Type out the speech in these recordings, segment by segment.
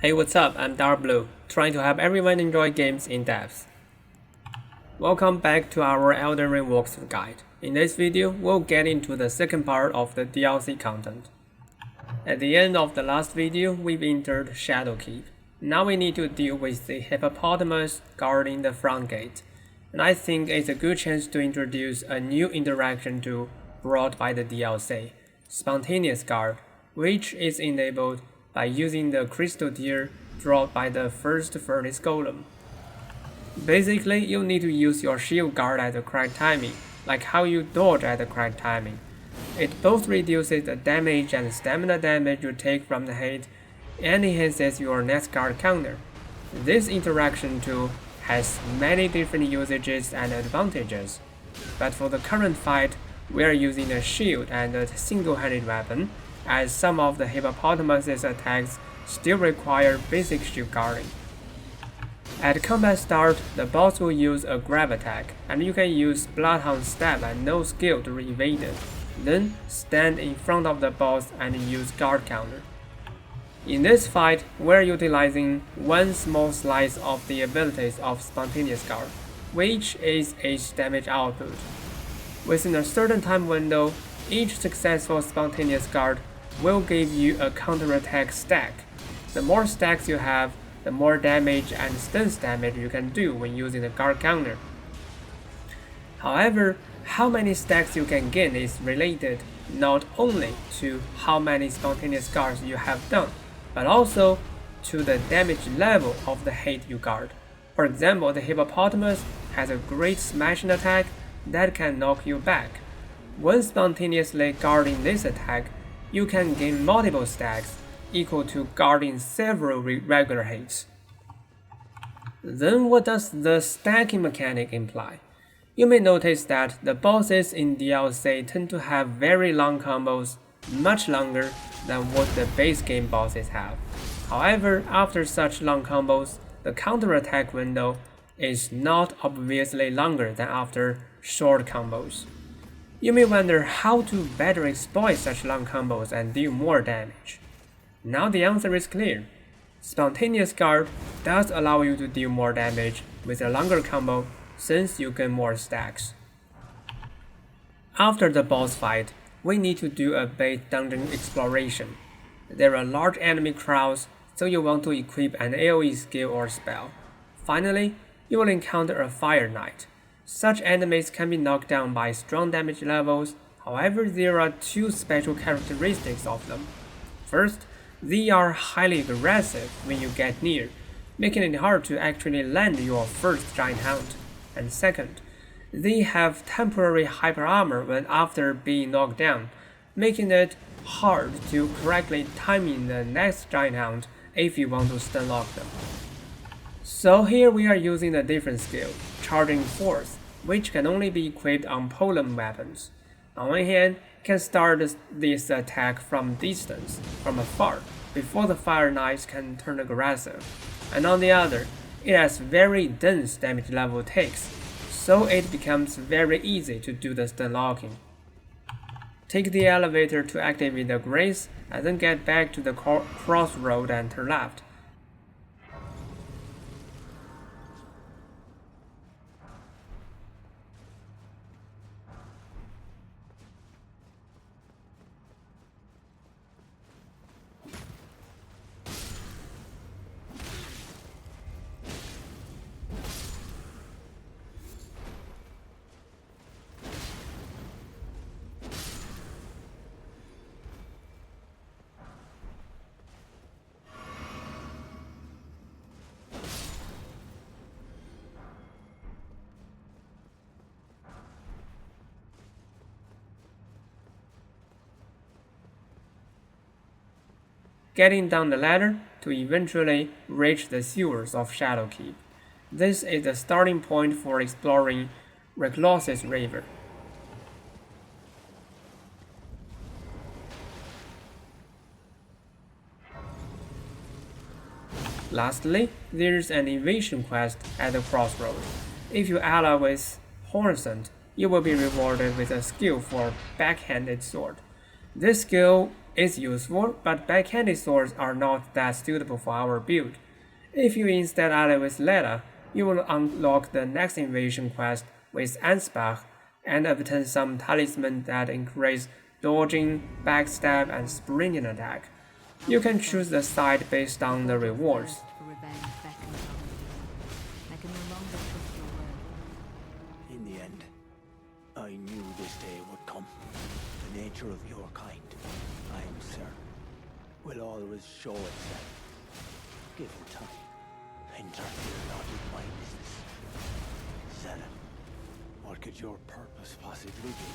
Hey, what's up? I'm Darkbblue, trying to help everyone enjoy games in depth. Welcome back to our Elden Ring walkthrough guide. In this video, we'll get into the second part of the DLC content. At the end of the last video, we've entered Shadowkeep. Now we need to deal with the hippopotamus guarding the front gate, and I think it's a good chance to introduce a new interaction tool brought by the DLC, Spontaneous Guard, which is enabled by using the crystal tier dropped by the first furnace golem. Basically, you need to use your shield guard at the correct timing, like how you dodge at the correct timing. It both reduces the damage and stamina damage you take from the hit, and enhances your next guard counter. This interaction tool has many different usages and advantages, but for the current fight, we are using a shield and a single-handed weapon, as some of the hippopotamus's attacks still require basic shield guarding. At combat start, the boss will use a grab attack, and you can use Bloodhound Step and no skill to evade it. Then stand in front of the boss and use guard counter. In this fight, we're utilizing one small slice of the abilities of Spontaneous Guard, which is its damage output. Within a certain time window, each successful Spontaneous Guard will give you a counterattack stack. The more stacks you have, the more damage and stance damage you can do when using the guard counter. However, how many stacks you can gain is related not only to how many spontaneous guards you have done, but also to the damage level of the hit you guard. For example, the hippopotamus has a great smashing attack that can knock you back. When spontaneously guarding this attack, you can gain multiple stacks, equal to guarding several regular hits. Then what does the stacking mechanic imply? You may notice that the bosses in DLC tend to have very long combos, much longer than what the base game bosses have. However, after such long combos, the counterattack window is not obviously longer than after short combos. You may wonder how to better exploit such long combos and deal more damage. Now the answer is clear. Spontaneous Guard does allow you to deal more damage with a longer combo since you gain more stacks. After the boss fight, we need to do a base dungeon exploration. There are large enemy crowds, so you want to equip an AoE skill or spell. Finally, you will encounter a Fire Knight. Such enemies can be knocked down by strong damage levels, however there are two special characteristics of them. First, they are highly aggressive when you get near, making it hard to actually land your first giant hunt. And second, they have temporary hyper armor when after being knocked down, making it hard to correctly timing the next giant hunt if you want to stun lock them. So here we are using a different skill, Charging Force, which can only be equipped on polem weapons. On one hand, can start this attack from distance, from afar, before the Fire Knights can turn aggressive, and on the other, it has very dense damage level takes, so it becomes very easy to do the stun locking. Take the elevator to activate the Grace, and then get back to the crossroad and turn left. Getting down the ladder to eventually reach the sewers of Shadowkeep. This is the starting point for exploring Recluse's River. Lastly, there's an invasion quest at the crossroad. If you ally with Hornsent, you will be rewarded with a skill for backhanded sword. This skill is useful, but backhanded swords are not that suitable for our build. If you instead ally with Leda, you will unlock the next invasion quest with Ansbach and obtain some talisman that increase dodging, backstab, and sprinting attack. You can choose the side based on the rewards. In the end, I knew this day would come. The nature of your kind, I am certain, will always show itself. Given time, interfere not with my business. Zella, what could your purpose possibly be?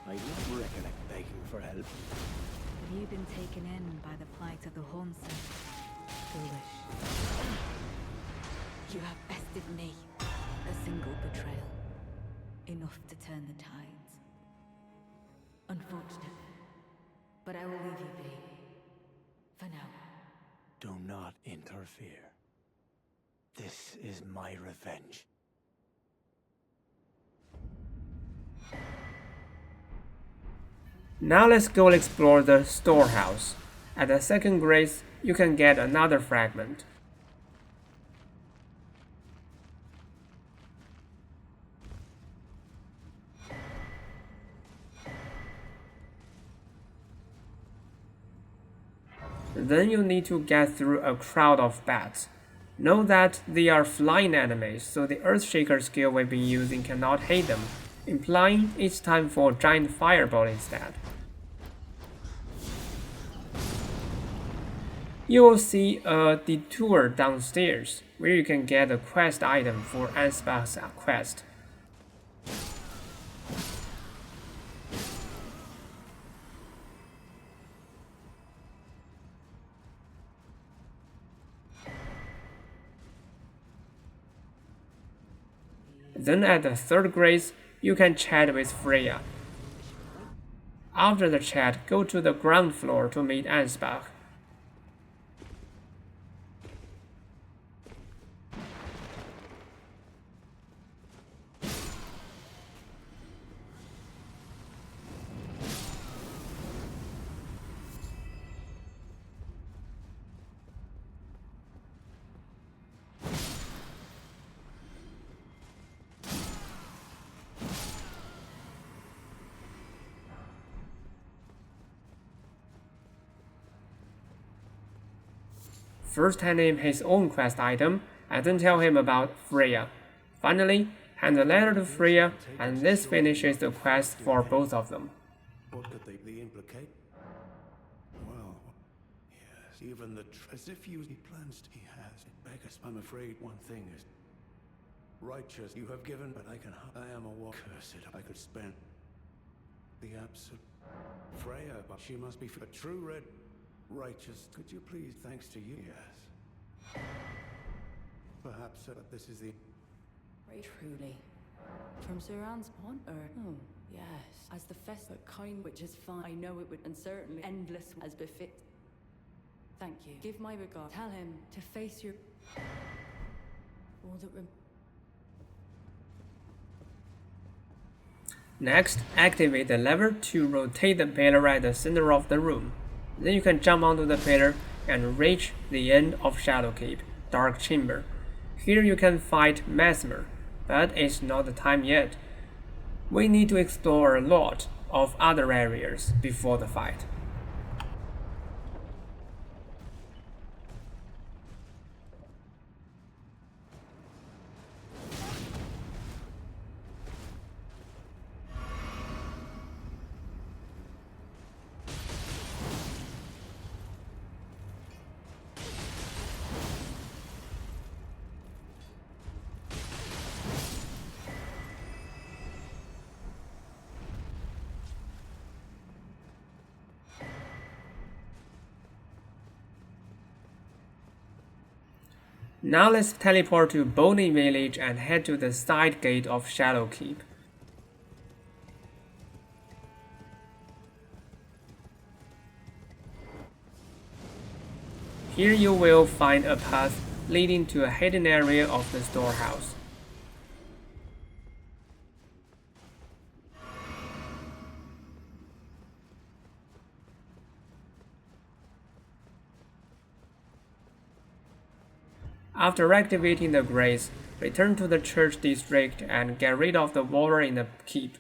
I don't recollect begging for help. Have you been taken in by the plight of the Hornson? Foolish. You have bested me. A single betrayal. Enough to turn the tides. Unfortunate. But I will leave you be. For now. Do not interfere. This is my revenge. Now let's go explore the storehouse. At the second grace, you can get another fragment. Then you need to get through a crowd of bats. Know that they are flying enemies, so the Earthshaker skill we've been using cannot hit them, implying it's time for giant fireball instead. You will see a detour downstairs, where you can get a quest item for Ansbach's quest. Then at the third grace, you can chat with Freya. After the chat, go to the ground floor to meet Ansbach. First hand him his own quest item, and then tell him about Freya. Finally, hand the letter to Freya, and this finishes the quest for both of them. What could they implicate? Well, yes, even as if he plans he has. Beggars, I'm afraid one thing is righteous you have given, but I am a war cursed. I could spend the absolute Freya, but she must be a true red. Righteous, could you please, thanks to you, yes. Perhaps this is the... Very truly. From Sir Anne's point, or... Oh, yes. As the festive kind which is fine, I know it would, and certainly endless as befits. Thank you. Give my regard. Tell him to face your... All that Next, activate the lever to rotate the pillar at the center of the room. Then you can jump onto the pillar and reach the end of Shadowkeep, Dark Chamber. Here you can fight Mesmer, but it's not the time yet. We need to explore a lot of other areas before the fight. Now let's teleport to Bonnie Village and head to the side gate of Shadowkeep. Here you will find a path leading to a hidden area of the storehouse. After activating the grace, return to the church district and get rid of the water in the keep.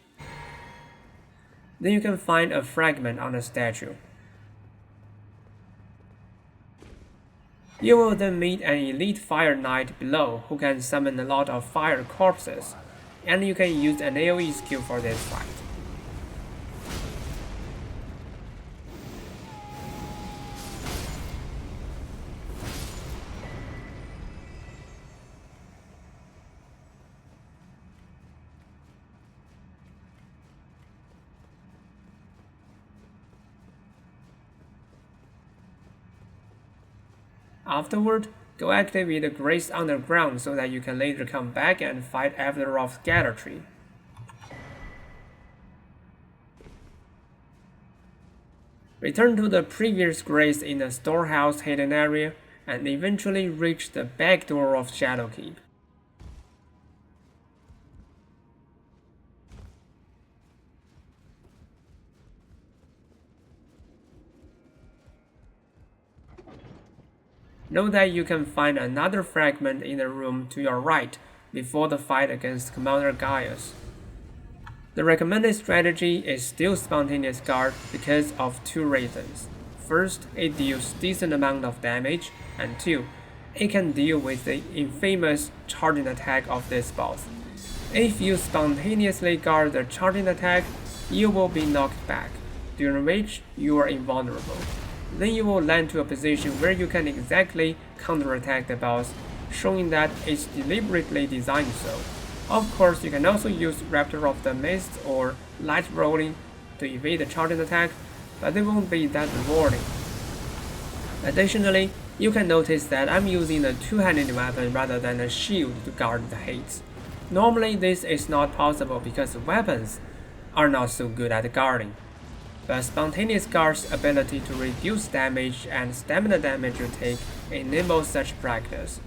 Then you can find a fragment on the statue. You will then meet an elite fire knight below who can summon a lot of fire corpses, and you can use an AoE skill for this fight. Afterward, go activate the Grace Underground so that you can later come back and fight Avderov's Scatter Tree. Return to the previous Grace in the storehouse hidden area, and eventually reach the back door of Shadowkeep. Note that you can find another fragment in the room to your right before the fight against Commander Gaius. The recommended strategy is still Spontaneous Guard because of two reasons. First, it deals decent amount of damage, and two, it can deal with the infamous charging attack of this boss. If you spontaneously guard the charging attack, you will be knocked back, during which you are invulnerable. Then you will land to a position where you can exactly counterattack the boss, showing that it's deliberately designed so. Of course, you can also use Raptor of the Mist or Light Rolling to evade the charging attack, but it won't be that rewarding. Additionally, you can notice that I'm using a two-handed weapon rather than a shield to guard the hits. Normally this is not possible because weapons are not so good at guarding. But Spontaneous Guard's ability to reduce damage and stamina damage you take enables such practice.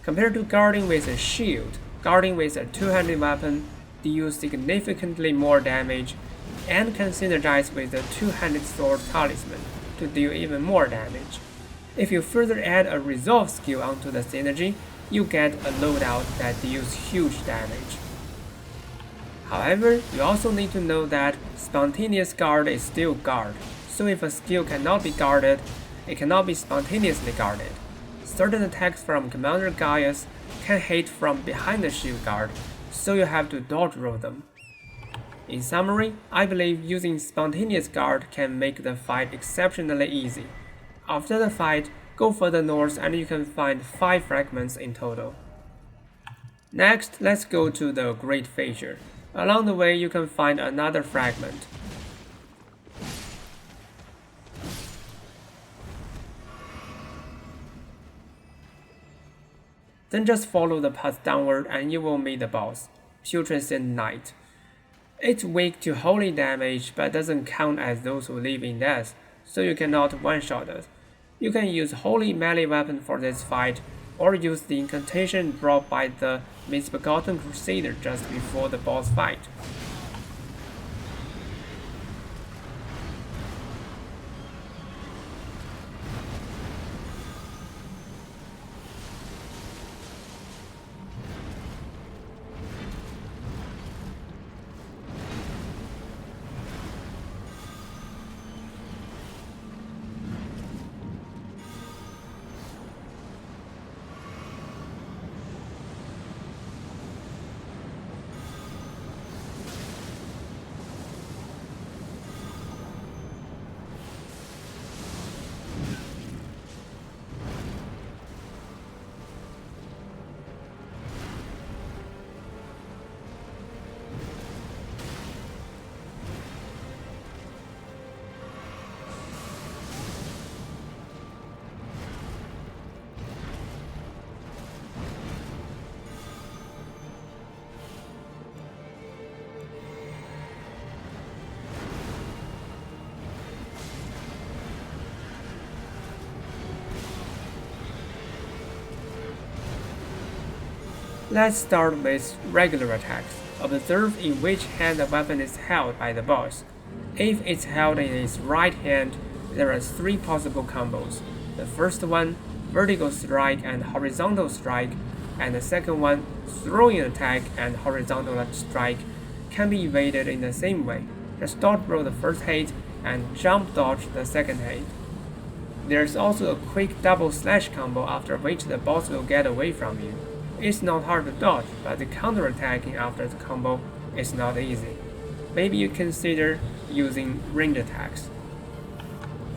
Compared to guarding with a shield, guarding with a two-handed weapon deals significantly more damage and can synergize with the two-handed sword talisman to deal even more damage. If you further add a resolve skill onto the synergy, you get a loadout that deals huge damage. However, you also need to know that Spontaneous Guard is still guard, so if a skill cannot be guarded, it cannot be spontaneously guarded. Certain attacks from Commander Gaius can hit from behind the shield guard, so you have to dodge roll them. In summary, I believe using Spontaneous Guard can make the fight exceptionally easy. After the fight, go further north and you can find 5 fragments in total. Next, let's go to the Great Fissure. Along the way, you can find another fragment. Then just follow the path downward and you will meet the boss, Putrescent Knight. It's weak to holy damage but doesn't count as those who live in death, so you cannot one-shot it. You can use holy melee weapon for this fight, or use the incantation dropped by the Misbegotten Crusader just before the boss fight. Let's start with regular attacks. Observe in which hand the weapon is held by the boss. If it's held in his right hand, there are 3 possible combos. The first one, vertical strike and horizontal strike, and the second one, throwing attack and horizontal strike, can be evaded in the same way. Just dodge roll the first hit and jump dodge the second hit. There's also a quick double slash combo after which the boss will get away from you. It's not hard to dodge, but the counter-attacking after the combo is not easy. Maybe you consider using range attacks.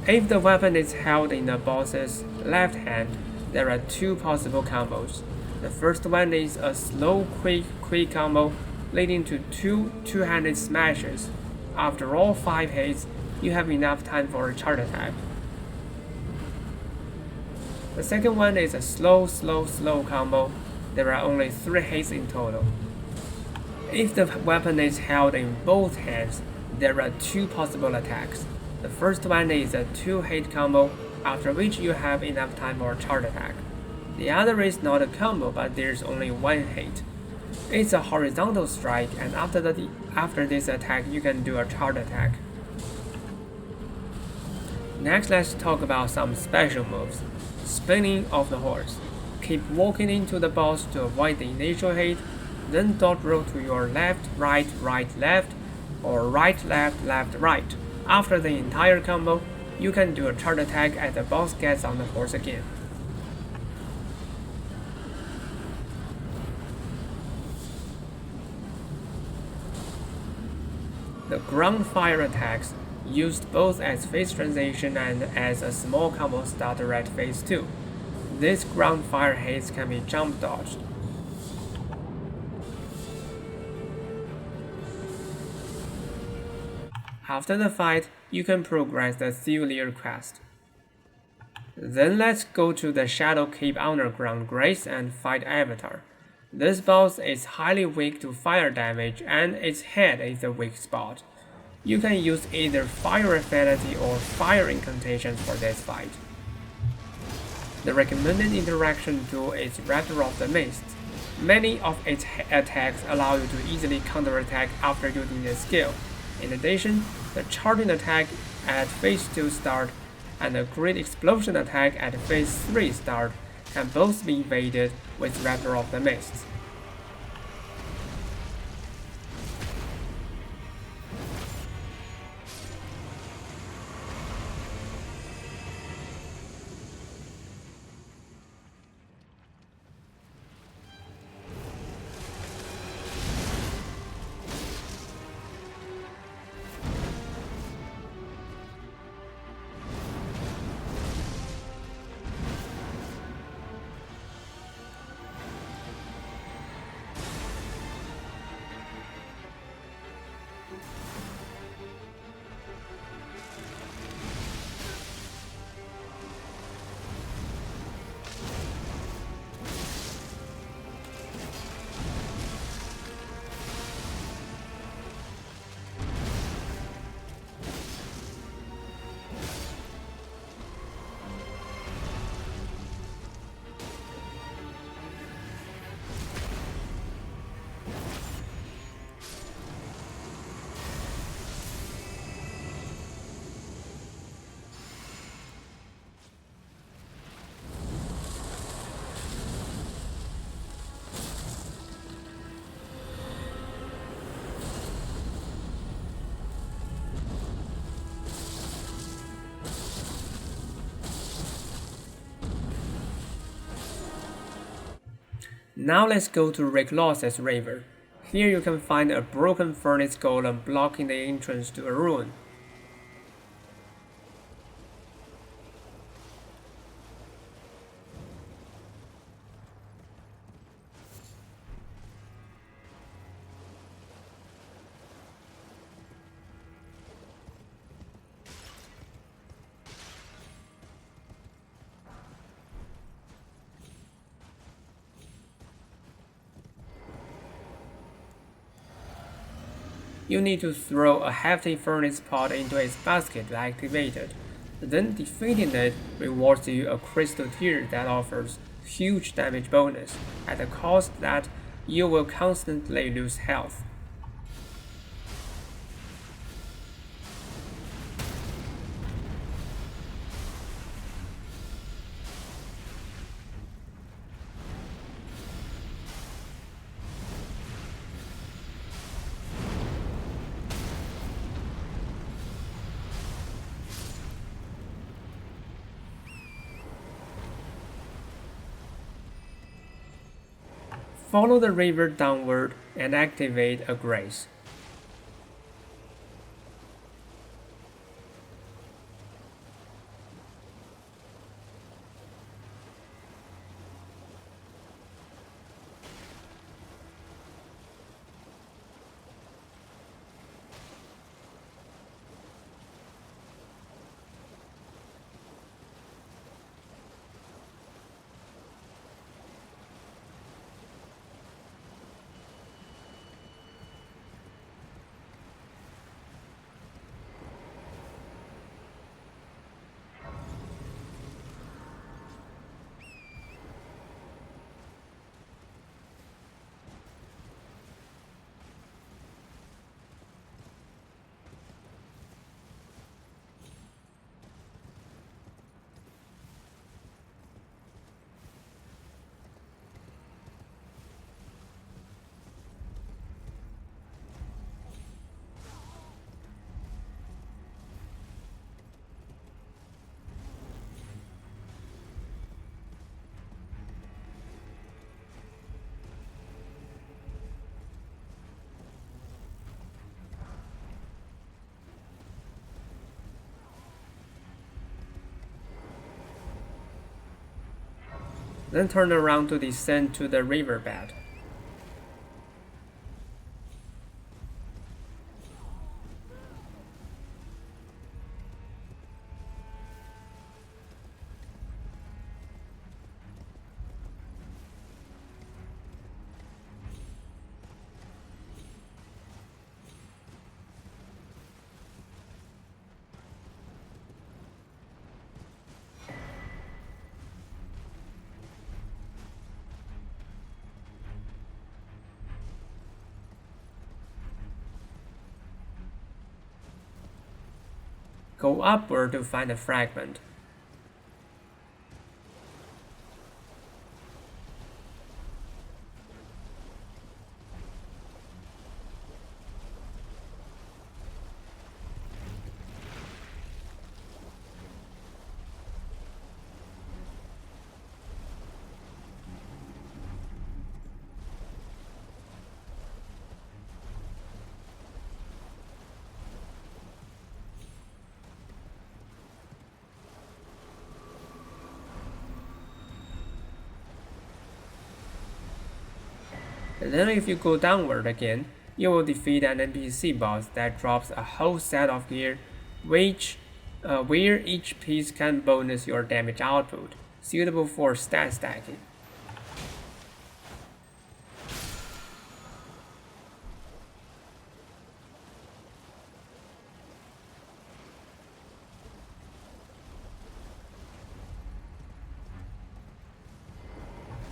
If the weapon is held in the boss's left hand, there are two possible combos. The first one is a slow quick combo leading to two two-handed smashes. After all 5 hits, you have enough time for a charge attack. The second one is a slow combo. There are only 3 hits in total. If the weapon is held in both hands, there are 2 possible attacks. The first one is a 2-hit combo, after which you have enough time for a charge attack. The other is not a combo, but there's only 1 hit. It's a horizontal strike, and after this attack, you can do a charge attack. Next, let's talk about some special moves. Spinning off the horse. Keep walking into the boss to avoid the initial hit, then dodge roll to your left, right, left, or right, left, right. After the entire combo, you can do a charge attack as the boss gets on the horse again. The ground fire attacks, used both as phase transition and as a small combo starter at phase 2. These ground fire hits can be jump dodged. After the fight, you can progress the Thewlier quest. Then let's go to the Shadow Keep Underground Grace and fight Avatar. This boss is highly weak to fire damage and its head is the weak spot. You can use either Fire Affinity or Fire Incantations for this fight. The recommended interaction tool is Raptor of the Mist. Many of its attacks allow you to easily counterattack after using this skill. In addition, the charging attack at phase 2 start and the Great Explosion attack at phase 3 start can both be evaded with Raptor of the Mist. Now let's go to Rickloss's River. Here you can find a broken furnace golem blocking the entrance to a ruin. You need to throw a hefty furnace pot into its basket to activate it. Then defeating it rewards you a crystal tier that offers huge damage bonus, at the cost that you will constantly lose health. Follow the river downward and activate a grace. Then turn around to descend to the riverbed. Go upward to find a fragment. And then if you go downward again, you will defeat an NPC boss that drops a whole set of gear, where each piece can bonus your damage output, suitable for stat stacking.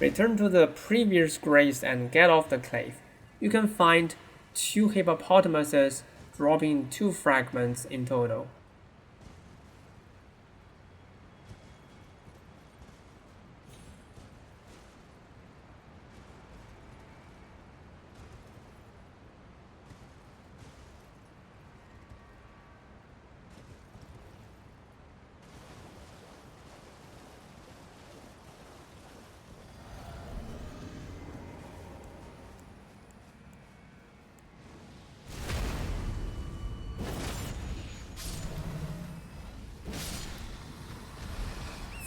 Return to the previous grace and get off the cliff. You can find 2 hippopotamuses, dropping 2 fragments in total.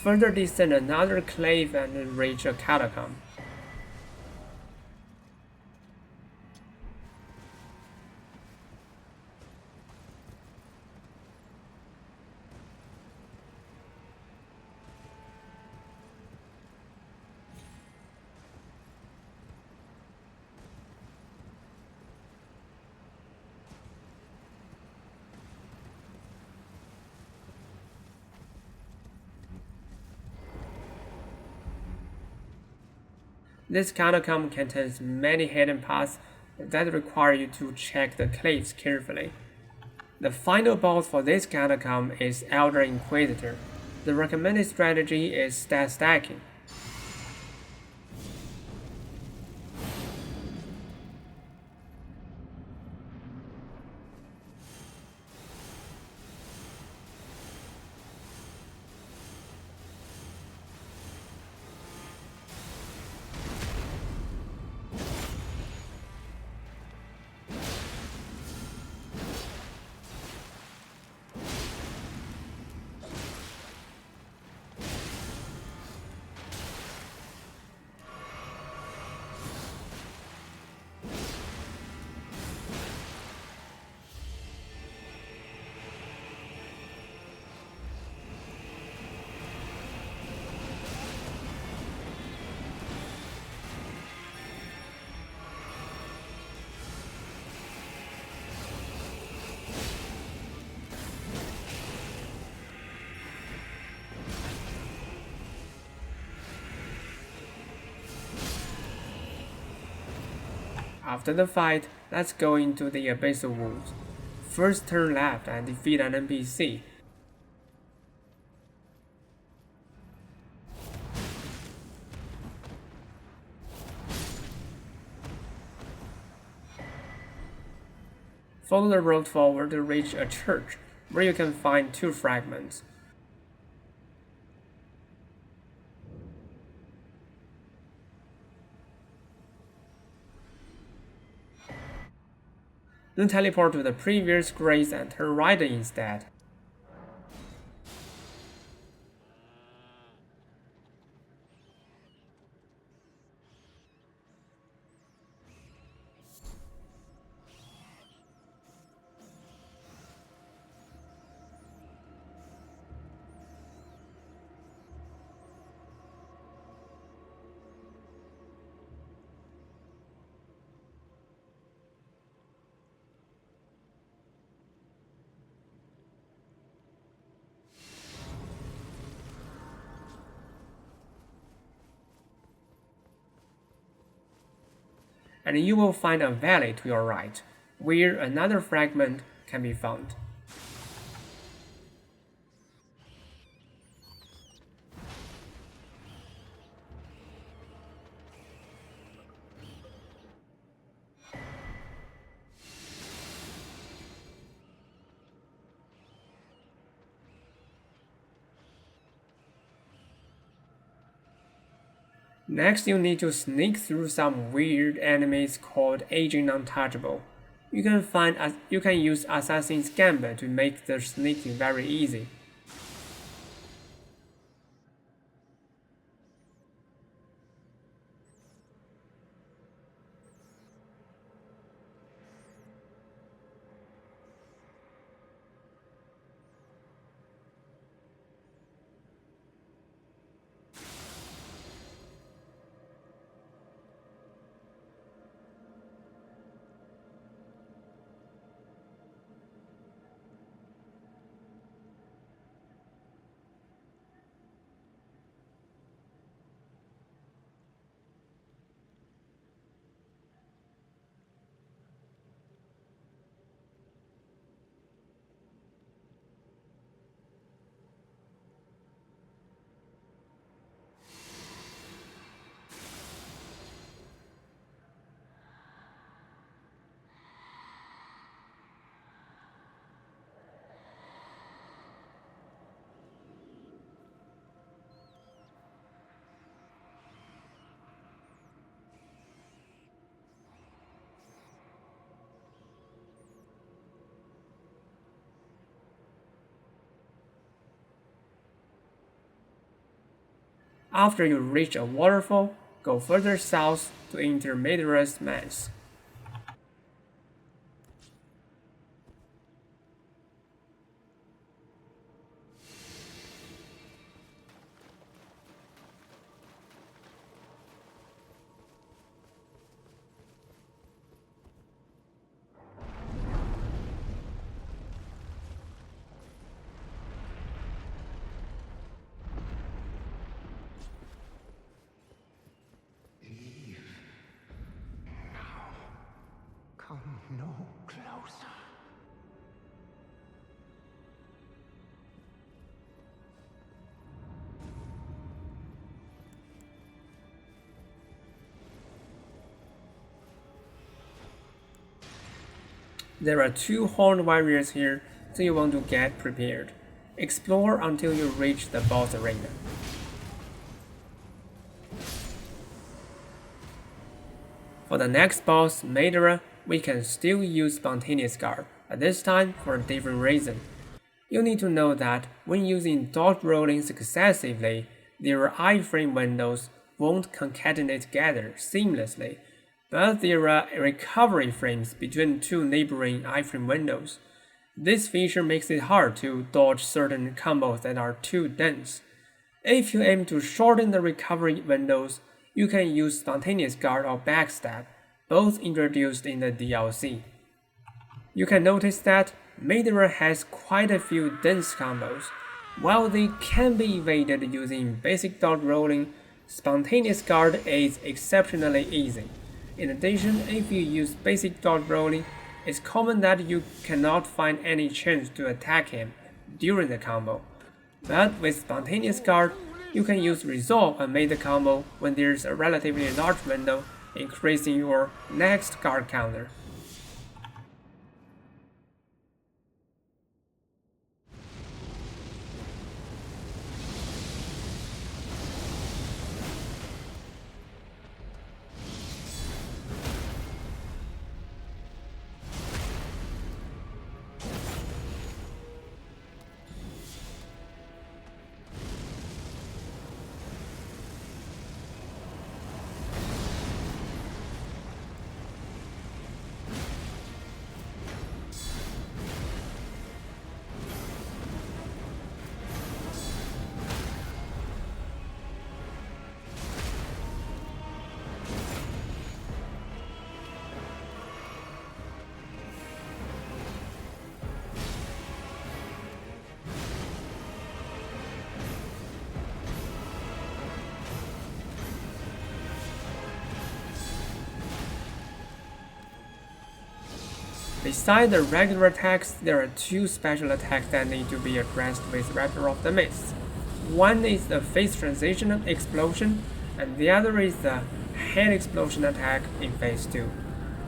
Further descend another cliff and reach a catacomb. This catacomb contains many hidden paths that require you to check the cliffs carefully. The final boss for this catacomb is Elder Inquisitor. The recommended strategy is stat stacking. After the fight, let's go into the Abyssal Woods. First turn left and defeat an NPC. Follow the road forward to reach a church, where you can find 2 fragments. Then teleport to the previous grace and turn right instead. And you will find a valley to your right, where another fragment can be found. Next, you need to sneak through some weird enemies called Agent Untouchable. You can use Assassin's Gambit to make the sneaking very easy. After you reach a waterfall, go further south to enter Madra's Manse. Come no closer. There are 2 horned warriors here, so you want to get prepared. Explore until you reach the boss arena. For the next boss, Madara, we can still use Spontaneous Guard, but this time for a different reason. You need to know that when using dodge rolling successively, their iframe windows won't concatenate together seamlessly, but there are recovery frames between 2 neighboring iframe windows. This feature makes it hard to dodge certain combos that are too dense. If you aim to shorten the recovery windows, you can use Spontaneous Guard or Backstab, both introduced in the DLC. You can notice that Madara has quite a few dense combos. While they can be evaded using basic dodge rolling, Spontaneous Guard is exceptionally easy. In addition, if you use basic Darkbblue, it's common that you cannot find any chance to attack him during the combo. But with Spontaneous Guard, you can use Resolve and make the combo when there's a relatively large window, increasing your next guard counter. Besides the regular attacks, there are two special attacks that need to be addressed with Raptor of the Mist. One is the Phase Transition Explosion, and the other is the Head Explosion attack in Phase 2.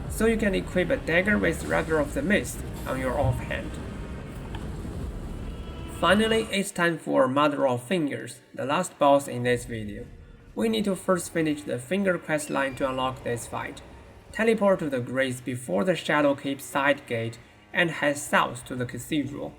So you can equip a dagger with Raptor of the Mist on your offhand. Finally, it's time for Mother of Fingers, the last boss in this video. We need to first finish the Finger quest line to unlock this fight. Teleport to the Grace before the Shadow Keep side gate and head south to the Cathedral.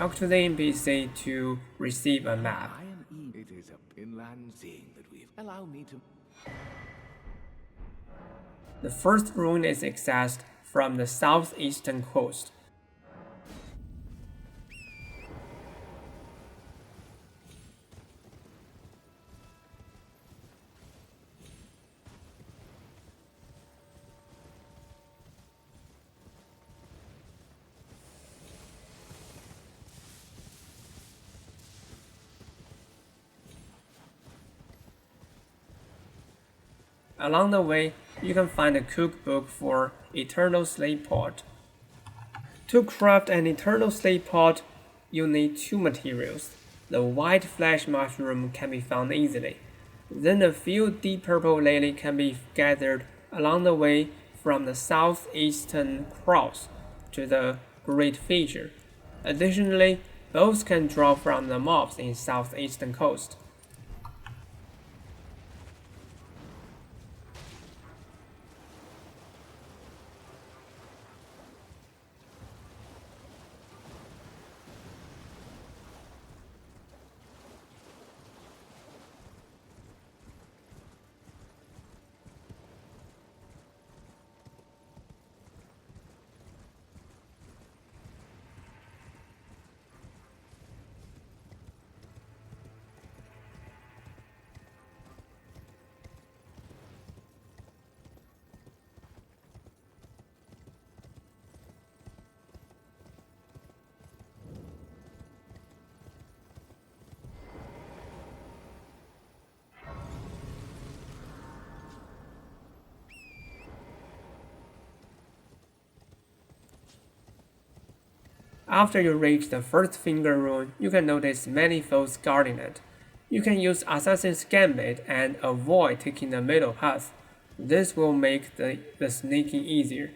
Talk to the NPC to receive a map. It is a inland seeing that we've allow me to. The first ruin is accessed from the southeastern coast. Along the way, you can find a cookbook for Eternal Slate Pot. To craft an Eternal Slate Pot, you need two materials. The white flesh mushroom can be found easily. Then a few deep purple lily can be gathered along the way from the southeastern cross to the Great Fissure. Additionally, both can drop from the mobs in southeastern coast. After you reach the first finger ruin, you can notice many foes guarding it. You can use Assassin's Gambit and avoid taking the middle path. This will make the sneaking easier.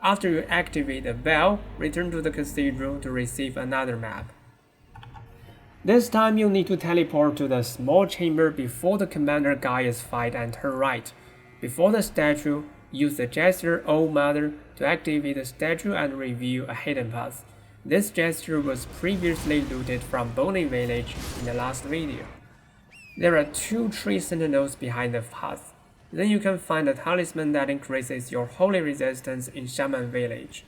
After you activate the bell, return to the cathedral to receive another map. This time you'll need to teleport to the small chamber before the Commander Gaia's fight and turn right. Before the statue, use the gesture Old Mother to activate the statue and reveal a hidden path. This gesture was previously looted from Bowling Village in the last video. There are 2 tree sentinels behind the path. Then you can find a talisman that increases your holy resistance in Shaman Village.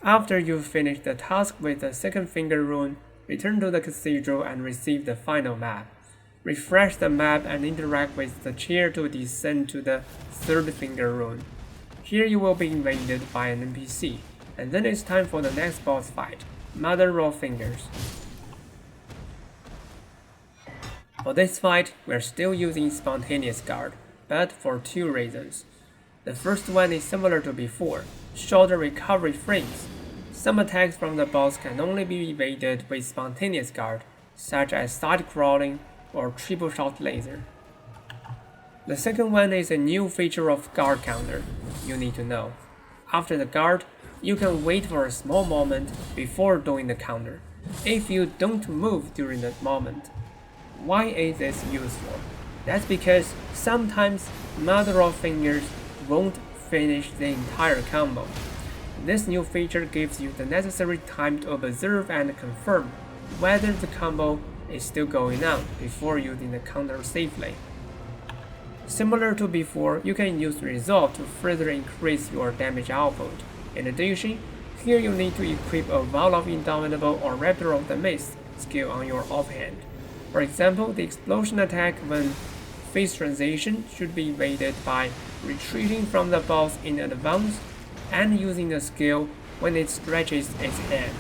After you finish the task with the second finger rune, return to the cathedral and receive the final map. Refresh the map and interact with the chair to descend to the third finger rune. Here you will be invaded by an NPC, and then it's time for the next boss fight, Mother of Fingers. For this fight, we are still using Spontaneous Guard, but for 2 reasons. The first one is similar to before, shorter recovery frames. Some attacks from the boss can only be evaded with Spontaneous Guard, such as side crawling or triple shot laser. The second one is a new feature of guard counter you need to know. After the guard, you can wait for a small moment before doing the counter, if you don't move during that moment. Why is this useful? That's because sometimes Mother of Fingers won't finish the entire combo. This new feature gives you the necessary time to observe and confirm whether the combo is still going on before using the counter safely. Similar to before, you can use Resolve to further increase your damage output. In addition, here you need to equip a Vow of Indomitable or Raptor of the Mist skill on your offhand. For example, the explosion attack when phase transition should be evaded by retreating from the boss in advance and using the skill when it stretches its hand.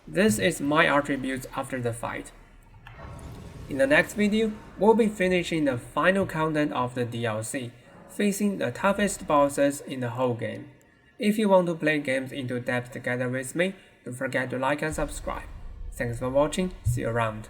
This is my attributes after the fight. In the next video, we'll be finishing the final content of the DLC, facing the toughest bosses in the whole game. If you want to play games into depth together with me, don't forget to like and subscribe. Thanks for watching, see you around.